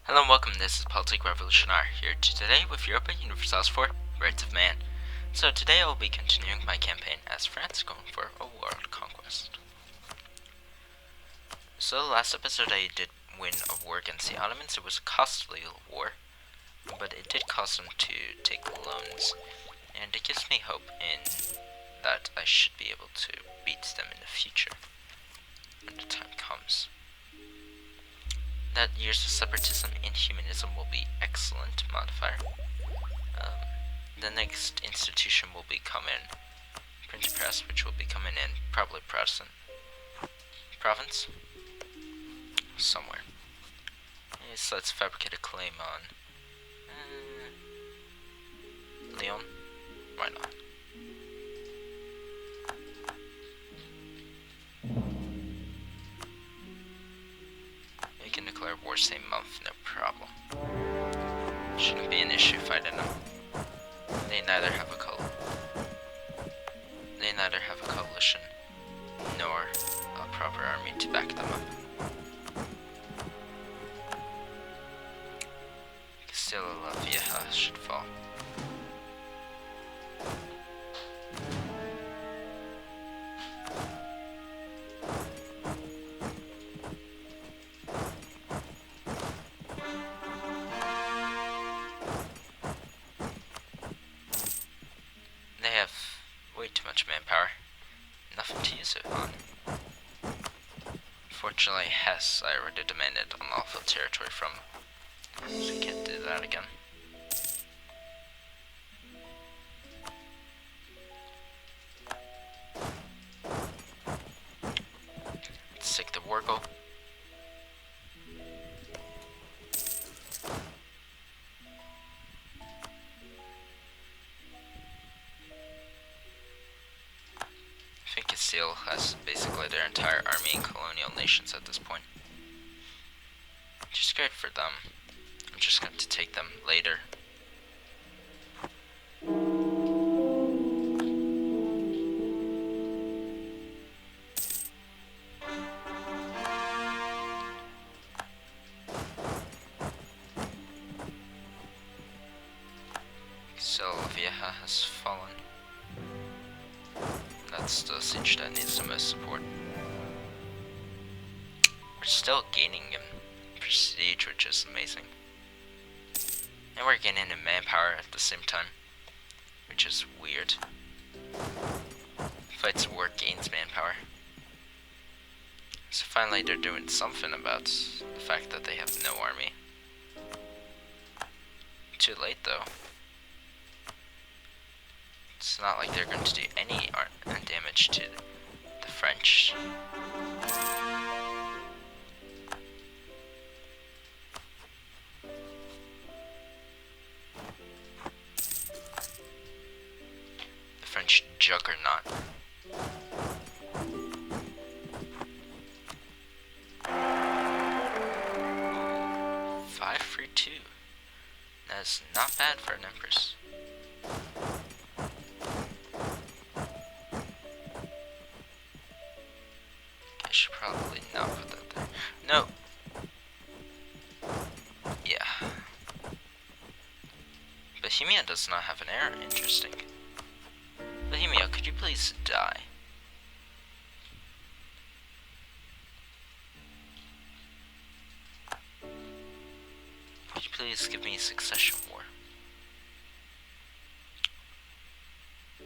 Hello and welcome, this is Politic Revolutionary, here today with Europa Universalis for Rights of Man. So today I will be continuing my campaign as France going for a world conquest. So the last episode I did win a war against the Ottomans. It was a costly war, but it did cause them to take loans, and it gives me hope in that I should be able to beat them in the future when the time comes. That years of separatism and humanism will be excellent modifier. The next institution will be coming printing press, which will be coming in probably Protestant province somewhere. So let's fabricate a claim on Lyon. Why not? We can declare war same month, no problem. Shouldn't be an issue fighting them. They neither have a coalition nor a proper army to back them up. Castilla la Vieja should fall. They have way too much manpower. Nothing to use it on. Fortunately, Hesse I already demanded unlawful territory from, so we can't do that again. Let's take the war goal. I think Castile has basically their entire army in colonial nations at this point. Which is great for them. I'm just going to take them later. Castilla Vieja has fallen. That's the siege that needs the most support. We're still gaining in prestige, which is amazing. And we're gaining in manpower at the same time, which is weird. Fights war gains manpower. So finally they're doing something about the fact that they have no army. Too late though. It's not like they're going to do any damage to the French. The French juggernaut. Ooh, 5-3-2. That is not bad for an empress. I should probably not put that there. No. Yeah. Bohemia does not have an heir. Interesting. Bohemia, could you please die? Could you please give me a succession war?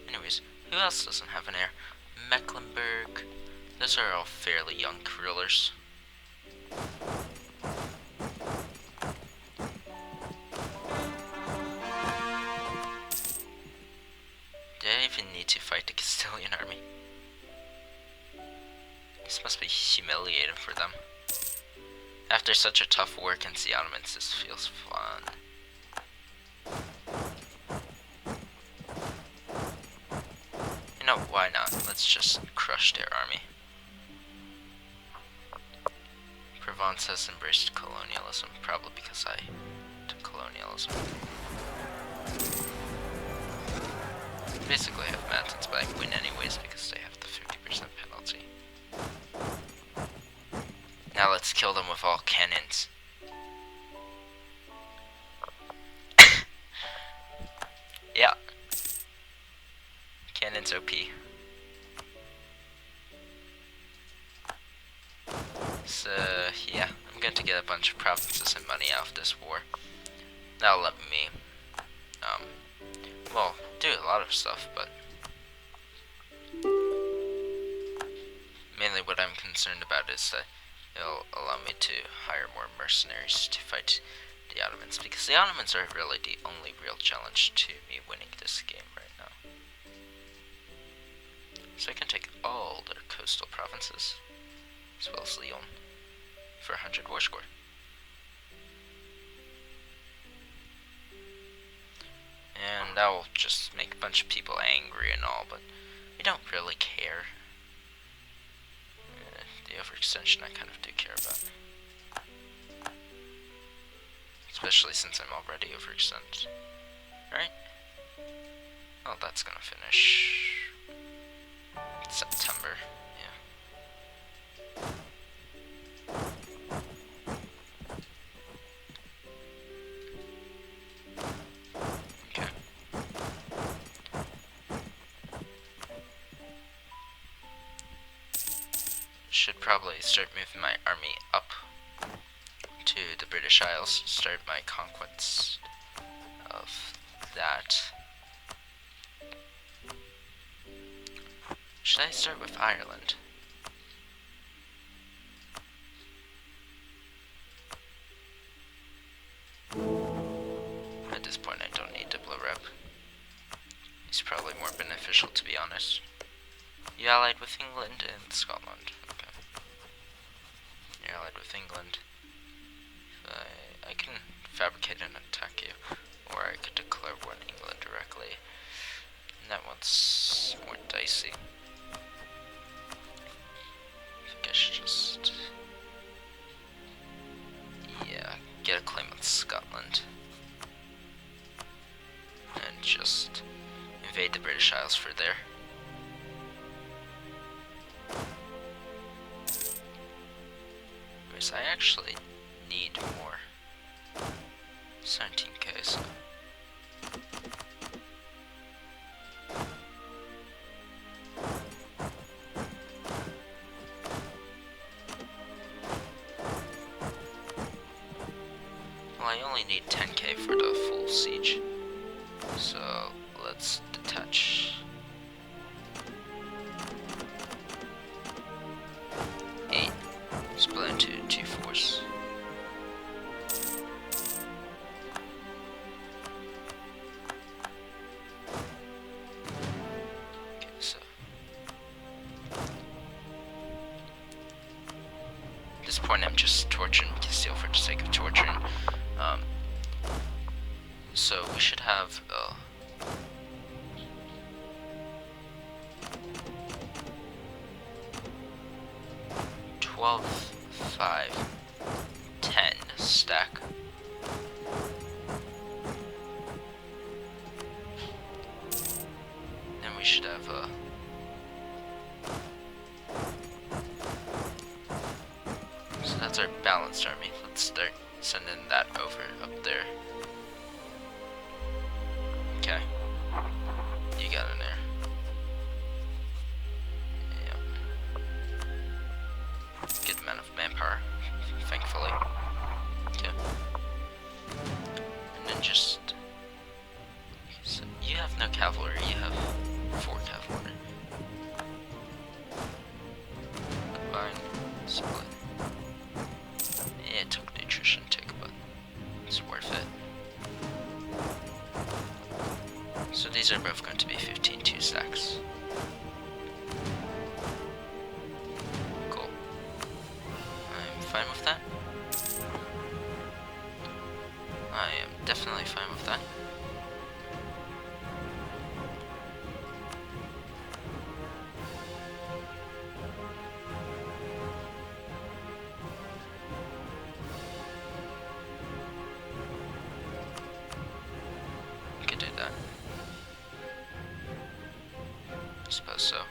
Anyways, who else doesn't have an heir? Mecklenburg. Those are all fairly young rulers. Did I even need to fight the Castilian army? This must be humiliating for them. After such a tough war against the Ottomans, this feels fun. You know, why not? Let's just crush their army. Provence has embraced colonialism, probably because I took colonialism. Basically I have mountains, but I win anyways because they have the 50% penalty. Now let's kill them with all cannons. Cannon's OP. So, yeah, I'm going to get a bunch of provinces and money out of this war. That'll let me, well, do a lot of stuff, but mainly what I'm concerned about is that it'll allow me to hire more mercenaries to fight the Ottomans, because the Ottomans are really the only real challenge to me winning this game right now. So I can take all their coastal provinces, as well as Lyon, for 100 war score. And that will just make a bunch of people angry and all, but we don't really care. The overextension I kind of do care about. Especially since I'm already overextended. Right? Oh, that's gonna finish September, yeah. Okay. Should probably start moving my army up to the British Isles, start my conquest of that. Should I start with Ireland? At this point I don't need Diplo Rep. It's probably more beneficial, to be honest. You allied with England and Scotland. Okay. You're allied with England. I can fabricate and attack you, or I could declare war on England directly. And that one's more dicey. I think I should just, yeah, get a claim on Scotland. And just invade the British Isles for there. Anyways, I actually need more. 17k, so. Well, I only need 10k for the full siege. So, let's detach. 8. Split into 2 force. Okay, so. At this point, I'm just torturing Castile for the sake of torturing. So we should have 12, 5, 10 stack. Then we should have so that's our balanced army. Let's start sending that over up there. Okay. You got in there. Yep. Good amount of manpower, thankfully. Okay. And then just... So you have no cavalry, you have 4 cavalry. Combine, split. Yeah, it took the attrition tick, but it's worth it. So these are both going to be 15 2 stacks. Cool. I'm fine with that. I am definitely fine with that. We could do that. I suppose so.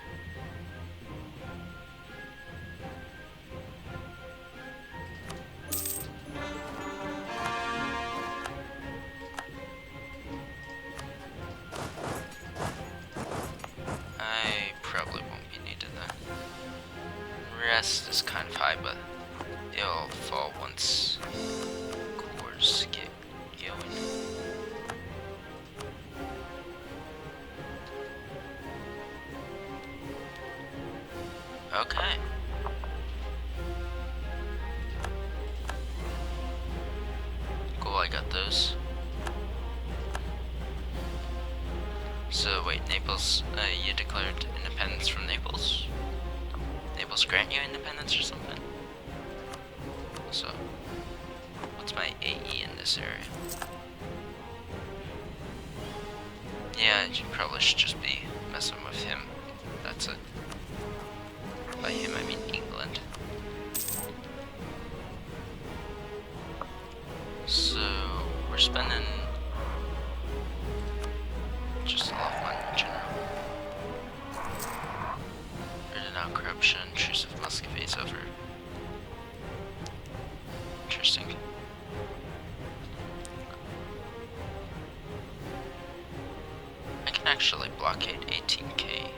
once cores get going. Okay. Cool, I got those. So wait, Naples, you declared independence from Naples? Naples grant you independence or something? So, what's my AE in this area? Yeah, you probably should just be messing with him. That's it. By him, I mean England. So, we're spending just a lot of money in general. Written out corruption, truce of Muscovy is over. Interesting. I can actually blockade 18k.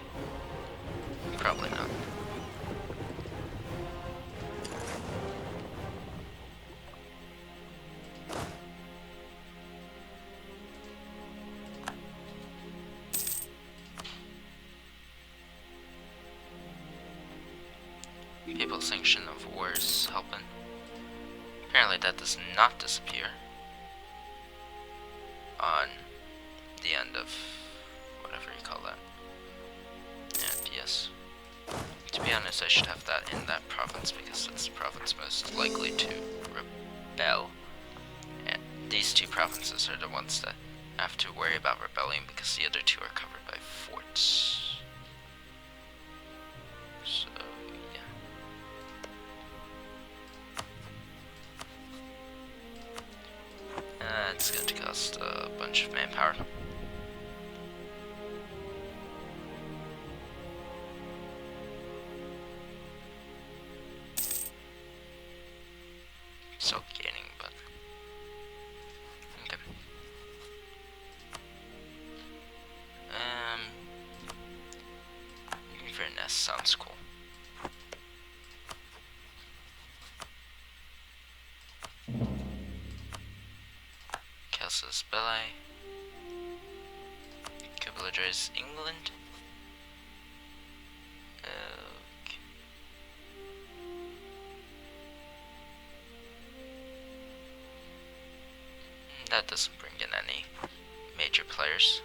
Probably not. Papal sanction of war is helping. Apparently that does not disappear on the end of whatever you call that. And yes, to be honest, I should have that in that province because that's the province most likely to rebel. And these two provinces are the ones that have to worry about rebelling because the other two are covered by forts. So yeah. It's going to cost a bunch of manpower. Still gaining, but okay. Inverness sounds cool. Casus Belli. Cubiladres, England. Okay. That doesn't bring in any major players.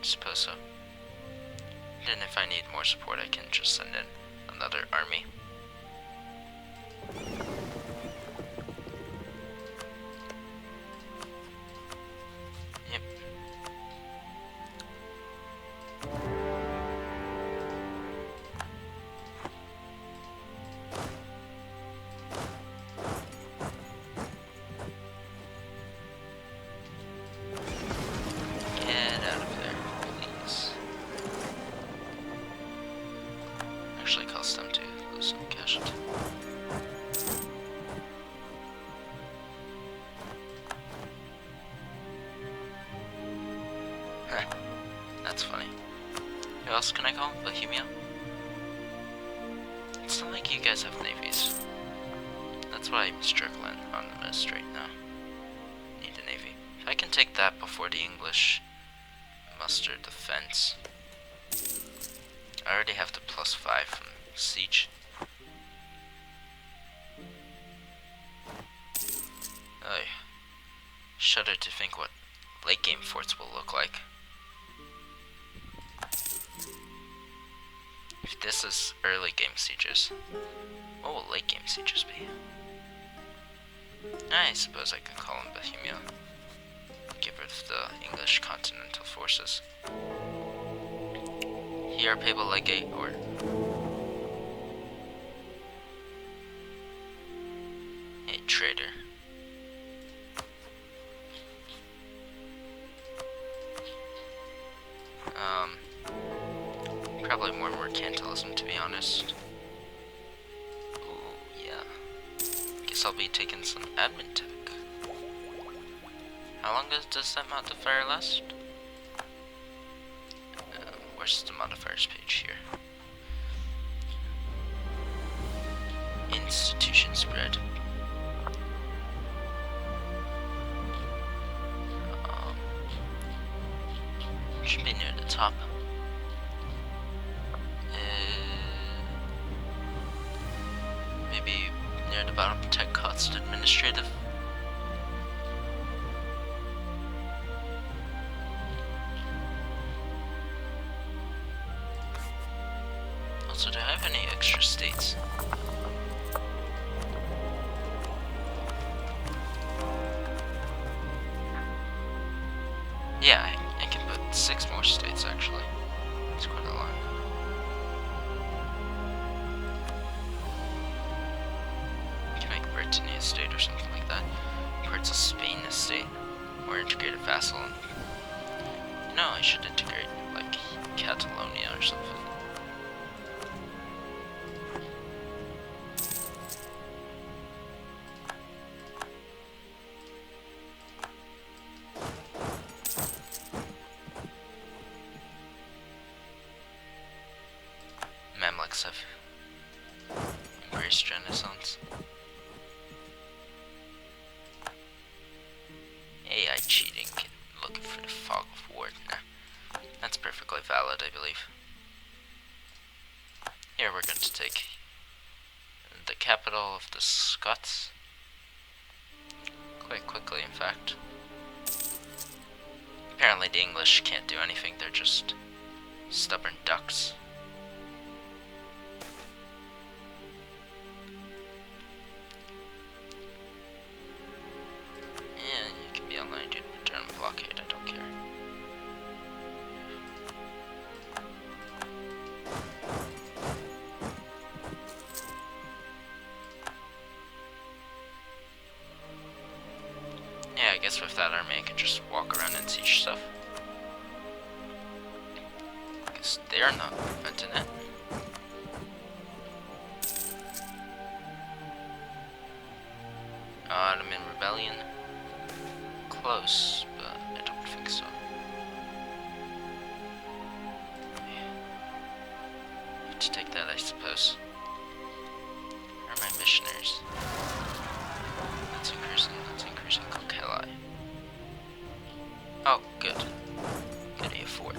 Suppose so. Then if I need more support, I can just send in another army. Yep. Get out of there, please. Actually cost them to lose some casualty. That's funny. Who else can I call? Bohemia? It's not like you guys have navies. That's why I'm struggling on the most right now. Need a navy. If I can take that before the English muster defense. I already have the +5 from siege. I shudder to think what late game forts will look like. If this is early game sieges, what will late game sieges be? I suppose I could call in Bohemia. Get rid of the English continental forces. Here, papal legate, or a traitor. Probably more mercantilism, to be honest. Ooh, yeah. Guess I'll be taking some admin tech. How long does that modifier last? Where's the modifiers page here? Institution spread. Should be near the top. Maybe near the bottom. Tech cost administrative. Also, do I have any extra states? Yeah, I can put 6 more states actually. It's quite a lot. I can make Brittany a state or something like that. Parts of Spain a state. Or integrate a vassal. No, I should integrate like Catalonia or something. Mamluks have embraced Renaissance. AI cheating, looking for the fog of war. Nah, that's perfectly valid, I believe. Here we're going to take the capital of the Scots. Quite quickly, in fact. Apparently the English can't do anything, they're just stubborn ducks. Blockade, I don't care. Yeah, I guess with that army I can just walk around and siege stuff. Because they're not preventing it. Ottoman Rebellion. Close, but I don't think so. Have to take that, I suppose. Where are my missionaries? That's increasing Kokeli. Oh, good. Good A4.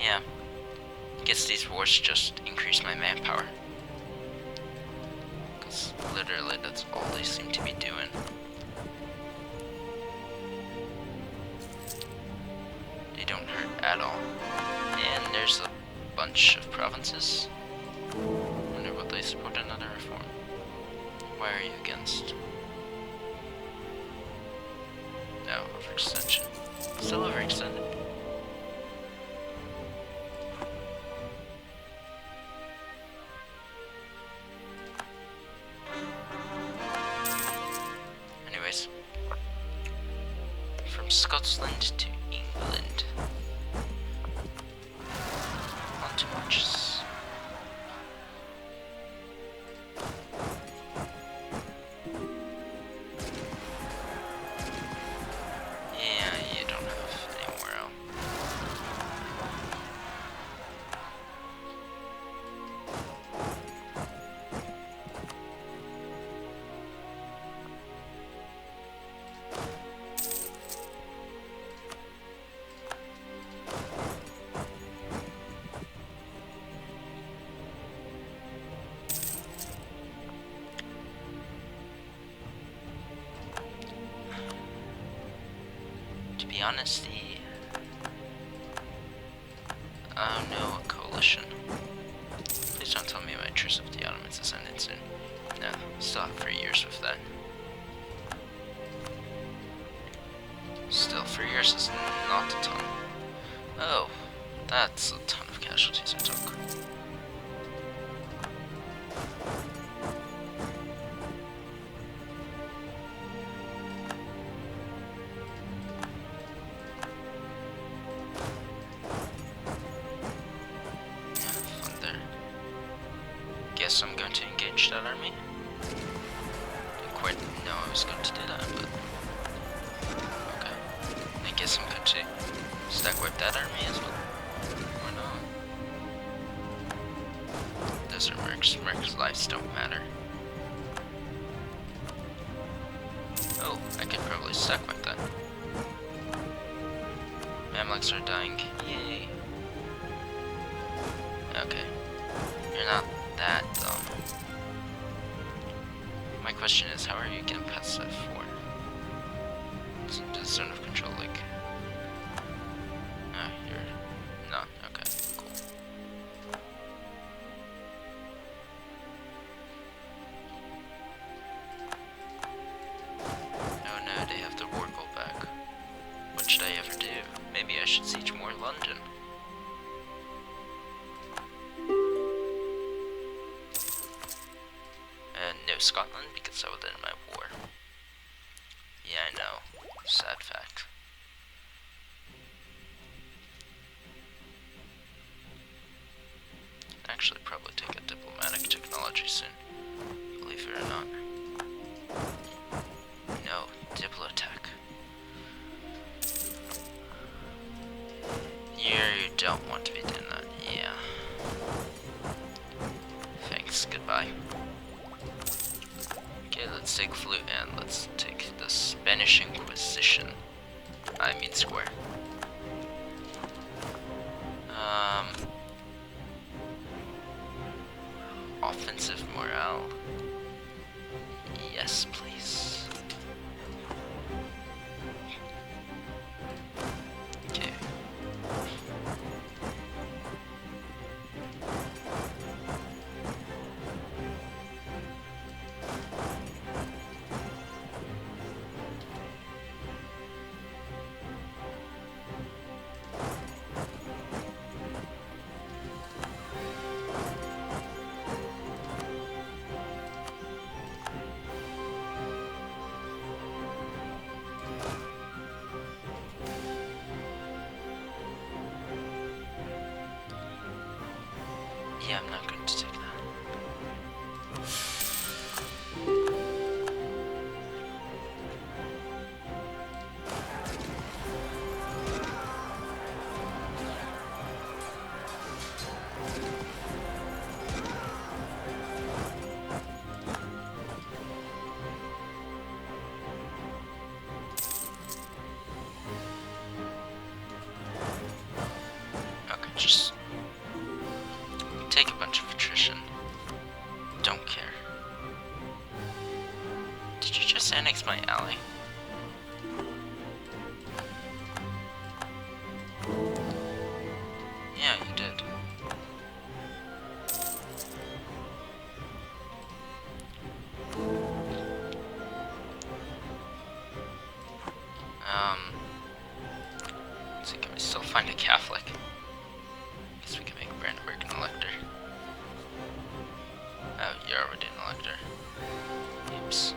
Yeah, I guess these wars just increase my manpower. Because literally that's all they seem to be doing. They don't hurt at all. And there's a bunch of provinces. Wonder will they support another reform? Why are you against? No, overextension. Still overextended. Anyways, from Scotland to England. Not too much. Yeah, you don't have anywhere else. To be honest, oh no, a coalition. Please don't tell me my Truce of the Ottomans is ended soon. No, still have 3 years with that. Still, 3 years is not a ton. Oh, that's a ton of casualties I took. know I was going to do that, but okay. I guess I'm going to stack wipe that army as well. Why not? Those are mercs. Mercs' lives don't matter. Oh, I could probably stack wipe that. Mamluks are dying. Yay. Okay. You're not that dumb. My question is, how are you getting past that 4? It's the zone of control, like... Ah, you're not. Okay, cool. Oh no, they have the war goal back. What should I ever do? Maybe I should siege more London. No Scotland, because I would end my war. Yeah, I know. Sad fact. Actually, probably take a diplomatic technology soon. Believe it or not. No, Diplotech. You don't want to be doing that, yeah. Thanks, goodbye. Okay, let's take flute and let's take the Spanish Inquisition. I mean square. Offensive morale. Yes, please. Okay. Yeah, I'm not going to take that. Okay, just take a bunch of attrition. Don't care. Did you just annex my ally? Yeah, you did. So can we still find a Catholic? Guess we can make Brandenburg an elector. Oh, you're already an elector. Oops.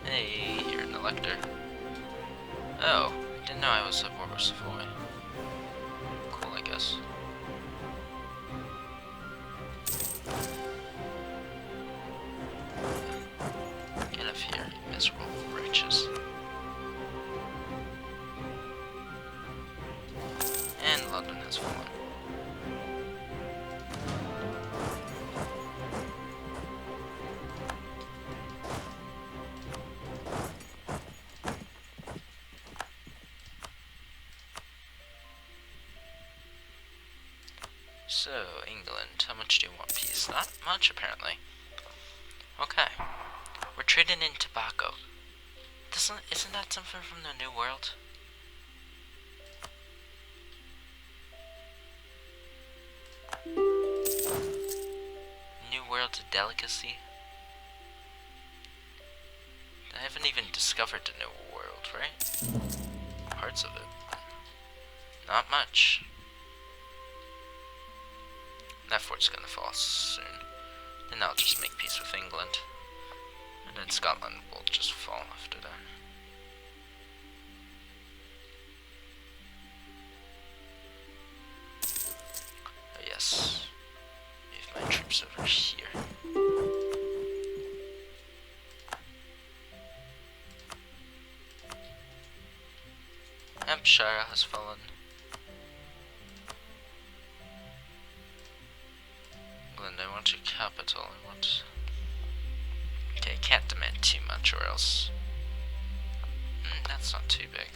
Hey, you're an elector. Oh, I didn't know I was a Borber Savoy. Cool, I guess. Get up here, you miserable wretches. And London has fallen. So, England, how much do you want peace? Not much, apparently. Okay. We're trading in tobacco. Isn't that something from the New World? New World delicacy? I haven't even discovered the New World, right? Parts of it, but not much. That fort's gonna fall soon. Then I'll just make peace with England. And then Scotland will just fall after that. troops over here. Hampshire has fallen. England, I want your capital. I want. Okay, can't demand too much, or else. That's not too big.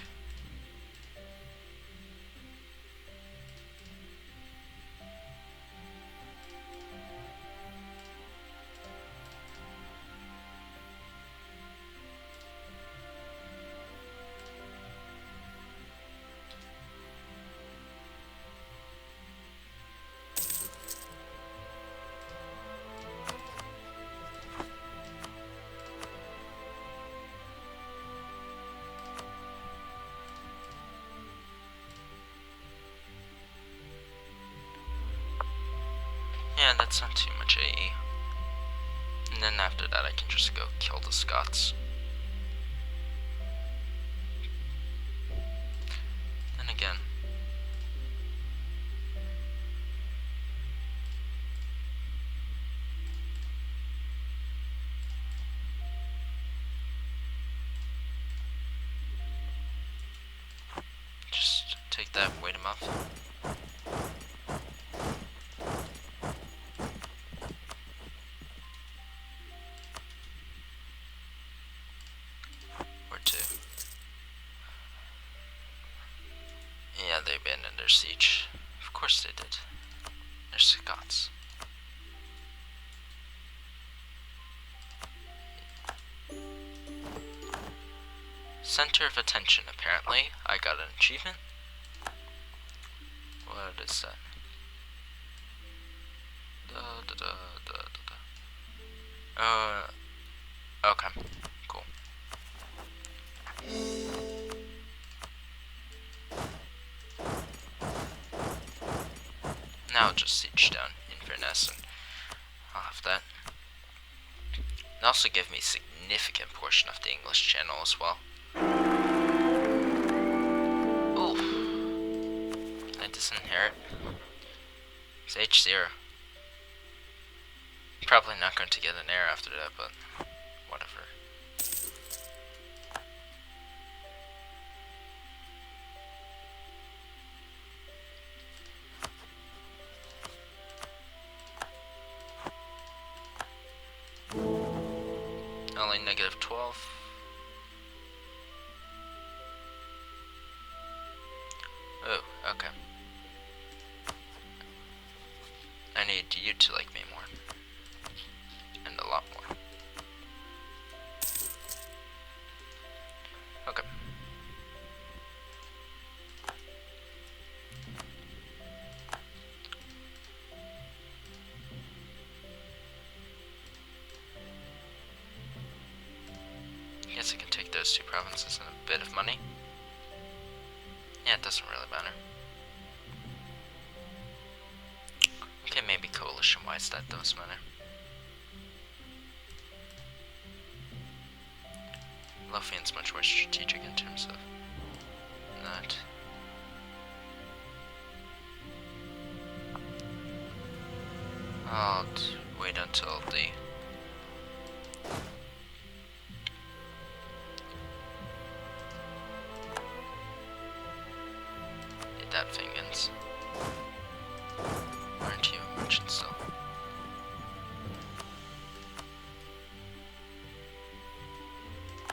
Yeah, that's not too much AE. And then after that I can just go kill the Scots. Then again. Just take that, wait him off. Yeah, they abandoned their siege. Of course they did. They're Scots. Center of attention, apparently. I got an achievement. What is that? Okay. Cool. Now I'll just siege down Inverness and I'll have that. And also give me a significant portion of the English Channel as well. Oof. I disinherit. It's H0. Probably not going to get an heir after that, but whatever. Only -12. Oh, okay. I need you to like me more. And a lot more. Okay. Guess I can take those two provinces and a bit of money. Yeah, it doesn't really matter. Okay, maybe coalition-wise that does matter. Lothian's much more strategic in terms of that. I'll wait until the that thing ends. Aren't you a merchant still?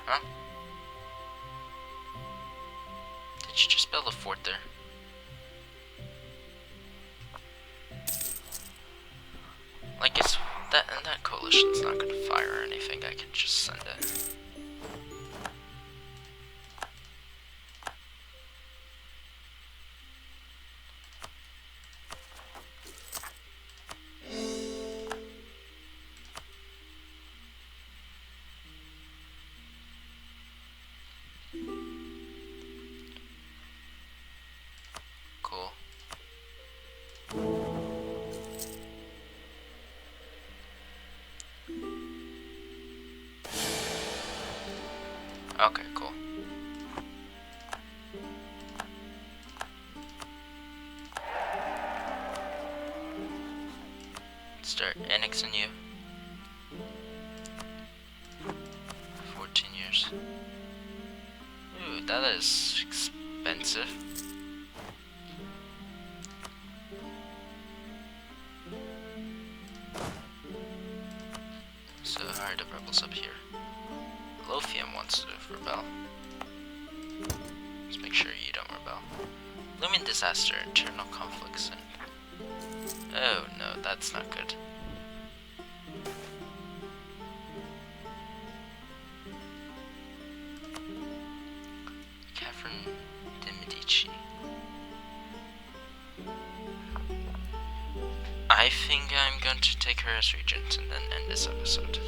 Huh? Did you just build a fort there? Like it's that coalition's not gonna fire or anything. I can just send it. Cool. Start annexing you. 14 years. Ooh, that is expensive. So how are the rebels up here? Lothium wants to rebel. Let's make sure you don't rebel. Looming disaster, internal conflicts, and... Oh no, that's not good. Catherine de Medici. I think I'm going to take her as regent and then end this episode.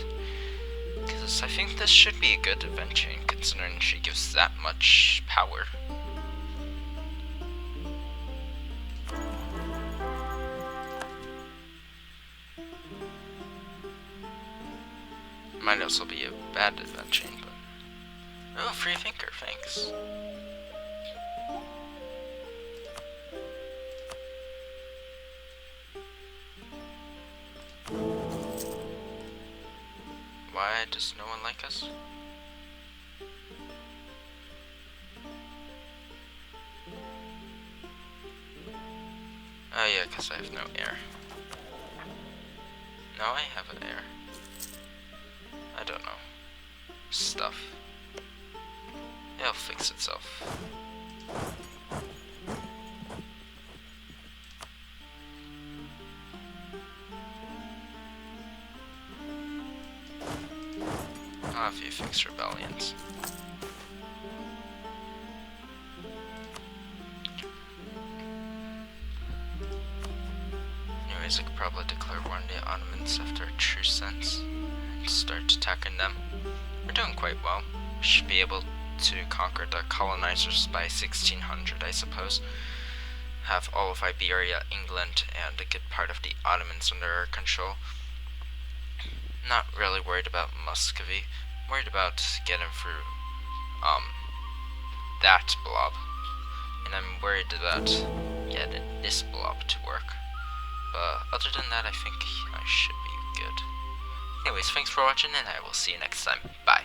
Because I think this should be a good event chain, considering she gives that much power. Might also be a bad event chain, but... Oh, free thinker, thanks. Why does no one like us? Oh yeah, because I have no air. Now I have an air. I don't know. Stuff. It'll fix itself. I'll have you fix rebellions. Anyways, I could probably declare war on the Ottomans after a true sense and start attacking them. We're doing quite well. We should be able to conquer the colonizers by 1600, I suppose. Have all of Iberia, England, and a good part of the Ottomans under our control. Not really worried about Muscovy. Worried about getting through that blob, and I'm worried about getting this blob to work, but other than that I think I should be good. Anyways, thanks for watching and I will see you next time. Bye.